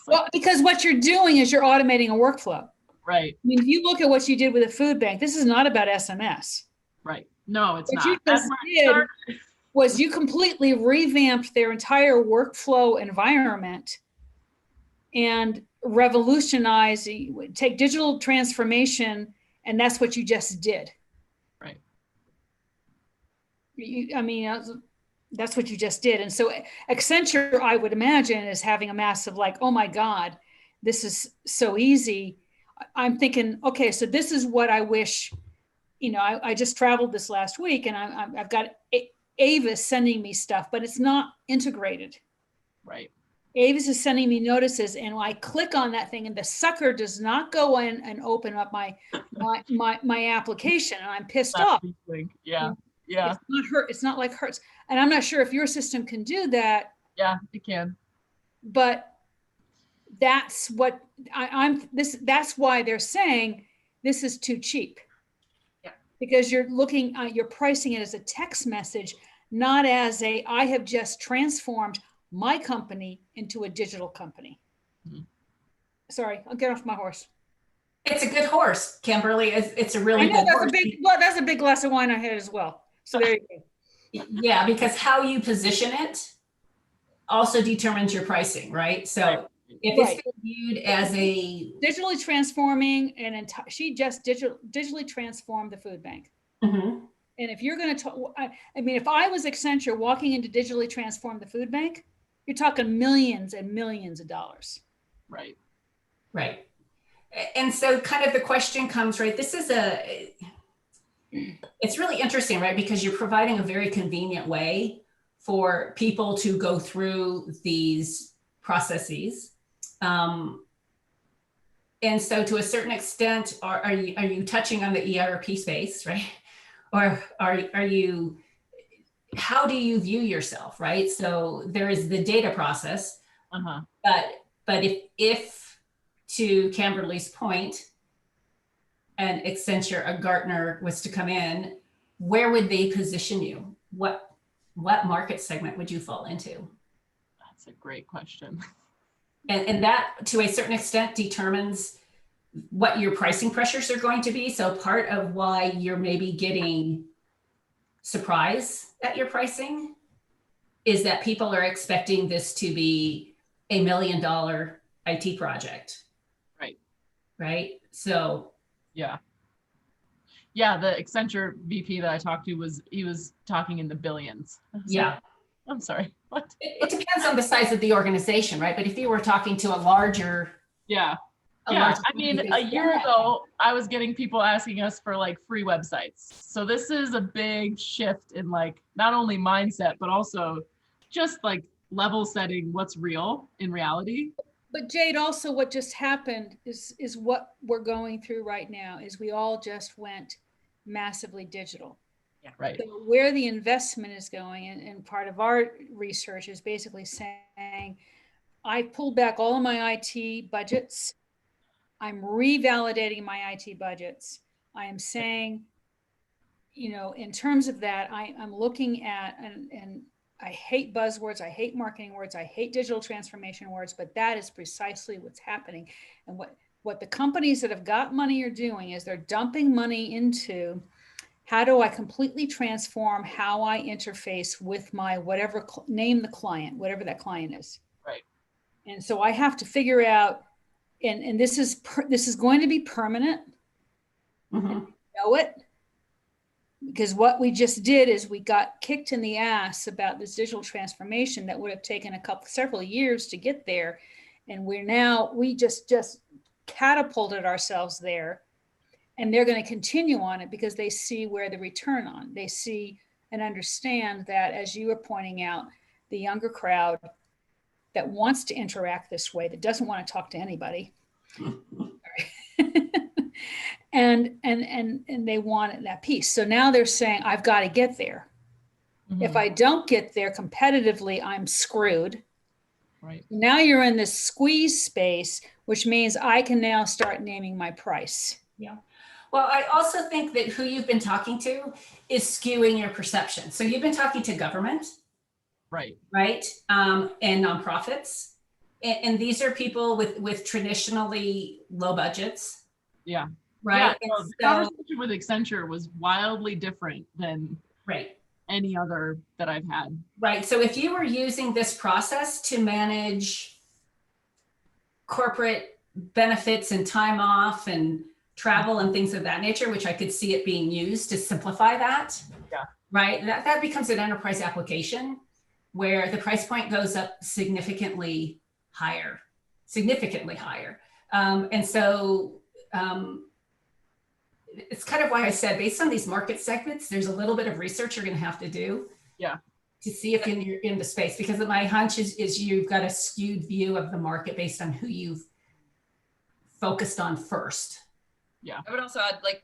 E: Well, because what you're doing is you're automating a workflow.
B: Right.
E: I mean, if you look at what you did with a food bank, this is not about SMS.
B: Right. No, it's
E: What
B: not.
E: you just did was you completely revamped their entire workflow environment and revolutionize, take digital transformation, and that's what you just did.
B: Right.
E: I mean, that's what you just did. And so Accenture, I would imagine, is having a massive like, oh my God, this is so easy. I'm thinking, okay, so this is what I wish, I just traveled this last week, and I've got Avis sending me stuff, but it's not integrated.
B: Right.
E: Avis is sending me notices, and I click on that thing, and the sucker does not go in and open up my application, and I'm pissed off.
B: Yeah. Yeah.
E: It's not It's not like Hertz, and I'm not sure if your system can do that.
B: Yeah, it can.
E: But that's what that's why they're saying this is too cheap.
C: Yeah.
E: Because you're pricing it as a text message, not as I have just transformed my company into a digital company. Mm-hmm. Sorry, I'll get off my horse.
C: It's a good horse, Kimberly. It's a really good horse.
E: That's a big glass of wine I had as well. So there you
C: go. Yeah, because how you position it also determines your pricing, right? So
B: right.
C: If it's been viewed as a
E: digitally transforming she just digitally transformed the food bank.
C: Mm-hmm.
E: And if you're going to, I mean, if I was Accenture walking into digitally transform the food bank, you're talking millions and millions of dollars.
B: Right.
C: Right. And so kind of the question comes, right? It's really interesting, right? Because you're providing a very convenient way for people to go through these processes. And so to a certain extent, are you touching on the ERP space, right? Or are you, how do you view yourself, right? So there is the data process, but if to Kimberly's point, an Accenture, a Gartner was to come in, where would they position you? What market segment would you fall into?
B: That's a great question.
C: And that, to a certain extent, determines what your pricing pressures are going to be. So part of why you're maybe getting surprise at your pricing is that people are expecting this to be $1 million IT project.
B: Right.
C: Right. So
B: yeah. Yeah, the Accenture VP that I talked to he was talking in the billions.
C: Yeah.
B: I'm sorry, what?
C: It depends on the size of the organization, right? But if you were talking to a larger.
B: Yeah. I mean, a year ago, I was getting people asking us for like free websites. So this is a big shift in like, not only mindset, but also just like level setting what's real in reality.
E: But Jade, also what just happened is what we're going through right now is we all just went massively digital.
B: Yeah, right.
E: So where the investment is going, and part of our research is basically saying, I pulled back all of my IT budgets. I'm revalidating my IT budgets. I am saying, in terms of that, I'm looking at, and I hate buzzwords, I hate marketing words, I hate digital transformation words, but that is precisely what's happening. And what the companies that have got money are doing is they're dumping money into, how do I completely transform how I interface with my whatever, name the client, whatever that client is.
B: Right.
E: And so I have to figure out, and this is going to be permanent.
C: Mm-hmm.
E: You know it. Because what we just did is we got kicked in the ass about this digital transformation that would have taken several years to get there. And we just catapulted ourselves there. And they're going to continue on it because they see where the return on. They see and understand that, as you were pointing out, the younger crowd that wants to interact this way, that doesn't want to talk to anybody. and they want that piece. So now they're saying, I've got to get there. If I don't get there competitively, I'm screwed.
B: Right.
E: Now you're in this squeeze space, which means I can now start naming my price.
C: Yeah. Well, I also think that who you've been talking to is skewing your perception. So you've been talking to government,
B: Right.
C: right? And nonprofits. And these are people with traditionally low budgets.
B: Yeah.
C: Right.
B: Yeah, so the conversation with Accenture was wildly different than
C: Right.
B: any other that I've had.
C: Right. So if you were using this process to manage corporate benefits and time off and travel and things of that nature, which I could see it being used to simplify that.
B: Yeah.
C: Right. That becomes an enterprise application where the price point goes up significantly higher. And so it's kind of why I said, based on these market segments, there's a little bit of research you're going to have to do.
B: Yeah.
C: To see if you're in the space, because my hunch is you've got a skewed view of the market based on who you've focused on first.
B: Yeah.
F: I would also add, like,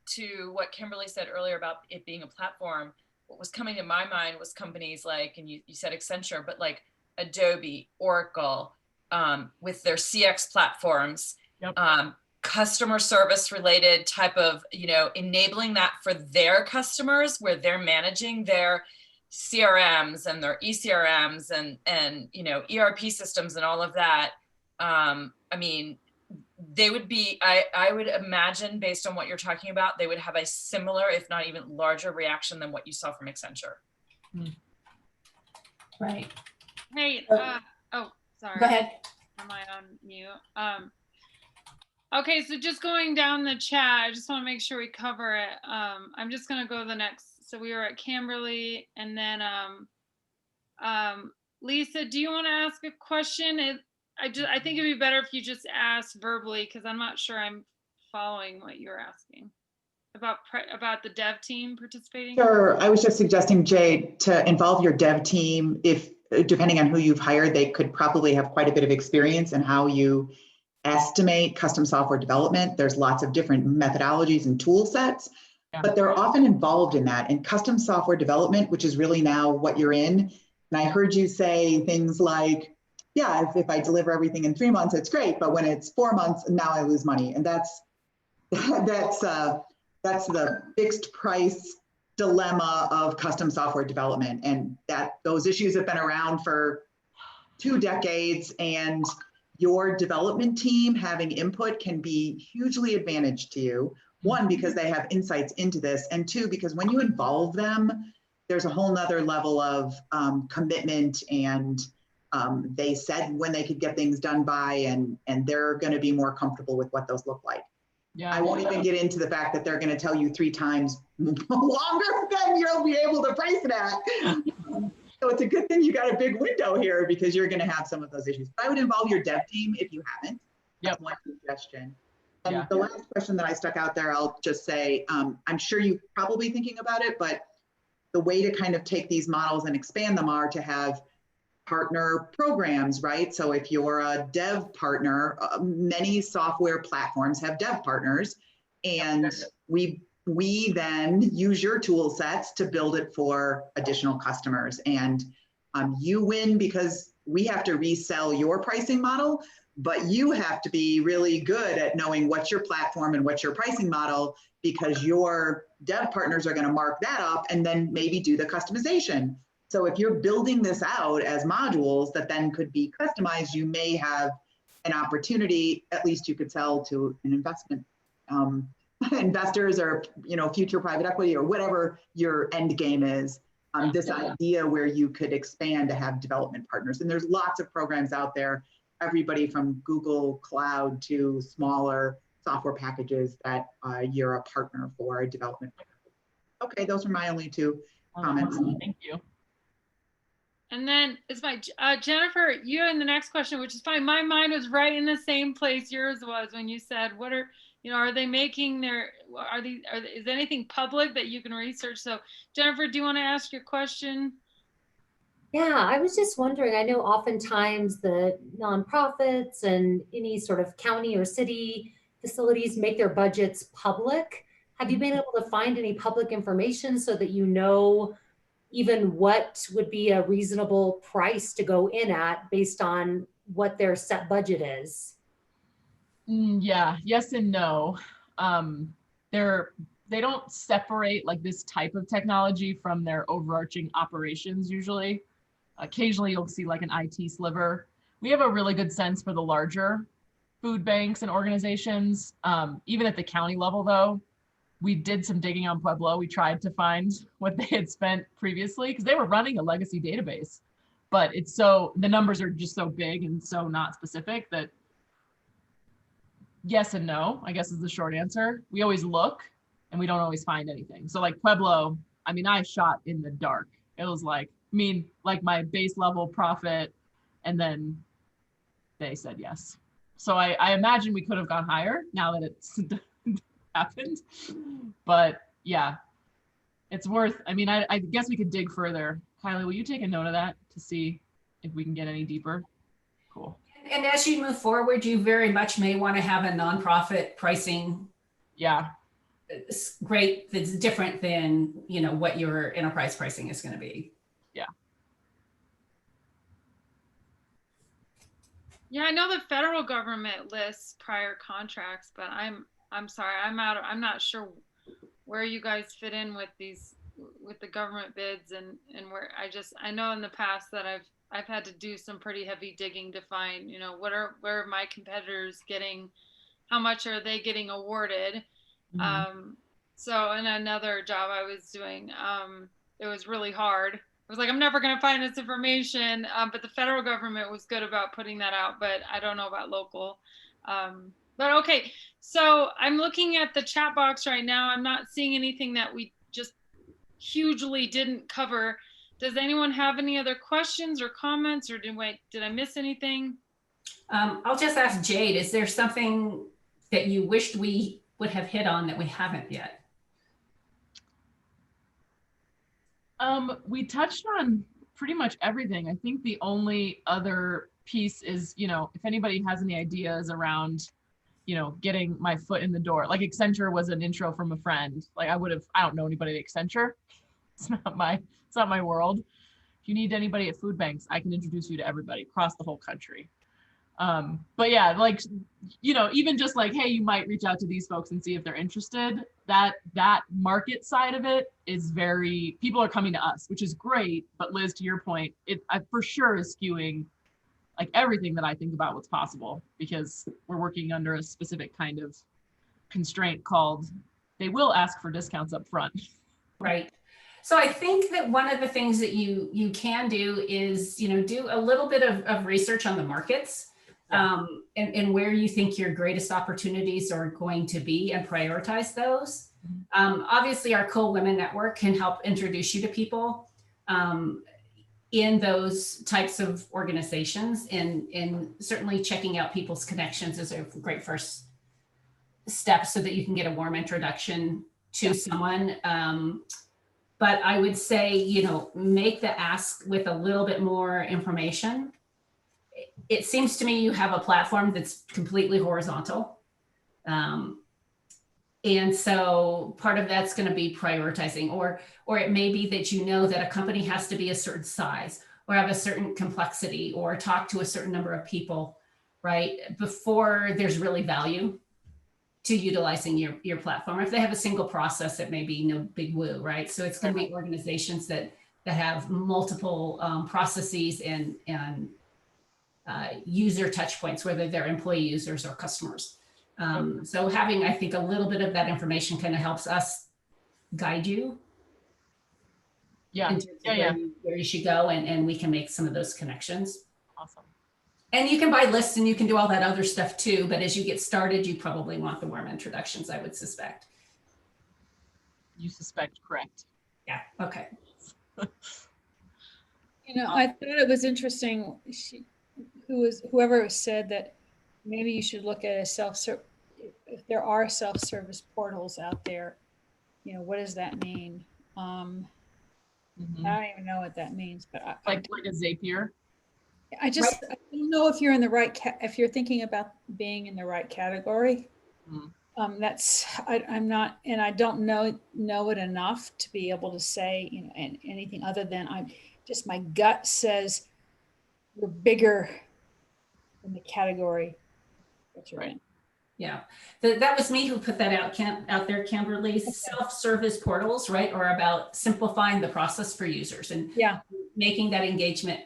F: to what Kimberly said earlier about it being a platform, what was coming to my mind was companies like, and you said Accenture, but like Adobe, Oracle, with their CX platforms,
B: yep.
F: Customer service related type of, enabling that for their customers where they're managing their CRMs and their ECRMs and ERP systems and all of that. I mean, they would be, I would imagine, based on what you're talking about, they would have a similar, if not even larger reaction than what you saw from Accenture.
C: Right.
A: Hey, sorry.
C: Go ahead.
A: Am I on mute? Okay, so just going down the chat, I just want to make sure we cover it. I'm just going to go to the next. So we were at Kimberly, and then Lisa, do you want to ask a question? I think it'd be better if you just ask verbally, because I'm not sure I'm following what you're asking about the dev team participating.
G: Sure. I was just suggesting, Jay, to involve your dev team. If depending on who you've hired, they could probably have quite a bit of experience in how you estimate custom software development. There's lots of different methodologies and tool sets, but they're often involved in that. And custom software development, which is really now what you're in. And I heard you say things like, yeah, if I deliver everything in 3 months, it's great. But when it's 4 months, now I lose money. And that's the fixed price dilemma of custom software development. And that those issues have been around for 2 decades, and your development team having input can be hugely advantage to you. 1, because they have insights into this, and 2, because when you involve them, there's a whole nother level of commitment, and they said when they could get things done by, and they're going to be more comfortable with what those look like. Yeah, I won't even get into the fact that they're going to tell you 3 times longer than you'll be able to price it at. So it's a good thing you got a big window here, because you're going to have some of those issues. But I would involve your dev team if you haven't. That's one suggestion. And the last question that I stuck out there, I'll just say, I'm sure you're probably thinking about it, but the way to kind of take these models and expand them are to have partner programs, right? So if you're a dev partner, many software platforms have dev partners, and we then use your tool sets to build it for additional customers. And you win because we have to resell your pricing model, but you have to be really good at knowing what's your platform and what's your pricing model, because your dev partners are going to mark that up and then maybe do the customization. So if you're building this out as modules that then could be customized, you may have an opportunity, at least you could sell to an investment investors or future private equity or whatever your end game is. This idea where you could expand to have development partners. And there's lots of programs out there, everybody from Google Cloud to smaller software packages that you're a partner for a development. Okay, those are my only 2 comments.
B: Thank you.
A: And then it's my Jennifer, you in the next question, which is fine. My mind was right in the same place yours was when you said, what are, are they making is anything public that you can research? So Jennifer, do you want to ask your question?
H: Yeah, I was just wondering, I know oftentimes the nonprofits and any sort of county or city facilities make their budgets public. Have you been able to find any public information so that you know even what would be a reasonable price to go in at based on what their set budget is?
B: Yeah, yes and no. They don't separate like this type of technology from their overarching operations usually. Occasionally you'll see like an IT sliver. We have a really good sense for the larger food banks and organizations. Even at the county level though, we did some digging on Pueblo. We tried to find what they had spent previously because they were running a legacy database, but the numbers are just so big and so not specific that yes and no, I guess is the short answer. We always look and we don't always find anything. So like Pueblo, I mean, I shot in the dark. It was like my base level profit, and then they said yes. So I imagine we could have gone higher now that it's happened. But yeah, it's worth, I mean, I guess we could dig further. Kylie, will you take a note of that to see if we can get any deeper? Cool.
C: And as you move forward, you very much may want to have a nonprofit pricing.
B: Yeah.
C: Great. That's different than, what your enterprise pricing is going to be.
B: Yeah.
A: Yeah, I know the federal government lists prior contracts, but I'm sorry, I'm not sure where you guys fit in with the government bids and where I know in the past that I've had to do some pretty heavy digging to find, where are my competitors getting, how much are they getting awarded? Mm-hmm. So in another job I was doing, it was really hard. I was like, I'm never going to find this information, but the federal government was good about putting that out, but I don't know about local. But okay, so I'm looking at the chat box right now. I'm not seeing anything that we just hugely didn't cover. Does anyone have any other questions or comments, or did I miss anything?
C: I'll just ask Jade, is there something that you wished we would have hit on that we haven't yet?
B: We touched on pretty much everything. I think the only other piece is, if anybody has any ideas around, getting my foot in the door. Like Accenture was an intro from a friend. Like I don't know anybody at Accenture. It's not my world. If you need anybody at food banks, I can introduce you to everybody across the whole country. But yeah, like, even just like, hey, you might reach out to these folks and see if they're interested. That market side of it is people are coming to us, which is great. But Liz, to your point, I for sure is skewing like everything that I think about what's possible, because we're working under a specific kind of constraint called they will ask for discounts up front.
C: Right. So I think that one of the things that you can do is, do a little bit of research on the markets. And where you think your greatest opportunities are going to be, and prioritize those. Obviously, our Coal Women Network can help introduce you to people in those types of organizations, and certainly checking out people's connections is a great first step so that you can get a warm introduction to someone. But I would say, make the ask with a little bit more information. It seems to me you have a platform that's completely horizontal. And so part of that's going to be prioritizing, or it may be that that a company has to be a certain size or have a certain complexity or talk to a certain number of people, right? Before there's really value to utilizing your platform. If they have a single process, it may be no big woo, right? So it's going to be organizations that have multiple processes and user touch points, whether they're employee users or customers. So having, I think, a little bit of that information kind of helps us guide you.
B: Yeah.
C: Where you should go, and we can make some of those connections.
B: Awesome.
C: And you can buy lists and you can do all that other stuff too. But as you get started, you probably want the warm introductions, I would suspect.
B: You suspect correct.
C: Yeah. Okay.
E: I thought it was interesting. Whoever said that maybe you should look at if there are self-service portals out there, what does that mean? I don't even know what that means, but
B: like a Zapier.
E: I don't know if you're in the right if you're thinking about being in the right category. I'm not, and I don't know it enough to be able to say, and anything other than my gut says we're bigger than the category that you're in.
C: Yeah, that was me who put that out there, Kimberly. Self-service portals, right, are about simplifying the process for users and making that engagement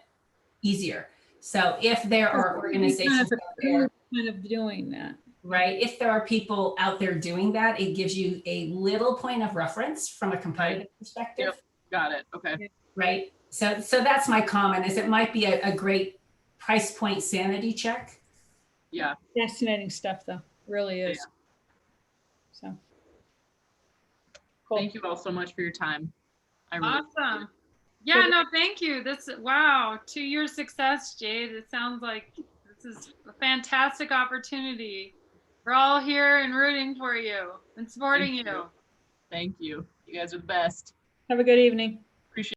C: easier. So if there are organizations out there
E: kind of doing that,
C: right, if there are people out there doing that, it gives you a little point of reference from a competitive perspective.
B: Yep. Got it. Okay.
C: Right. So that's my comment, is it might be a great price point sanity check.
B: Yeah.
E: Fascinating stuff though. Really is.
B: Yeah.
E: So cool.
B: Thank you all so much for your time.
A: Awesome. Yeah, no, thank you. Wow, 2-year success, Jade. It sounds like this is a fantastic opportunity. We're all here and rooting for you and supporting you.
B: Thank you. You guys are the best.
E: Have a good evening.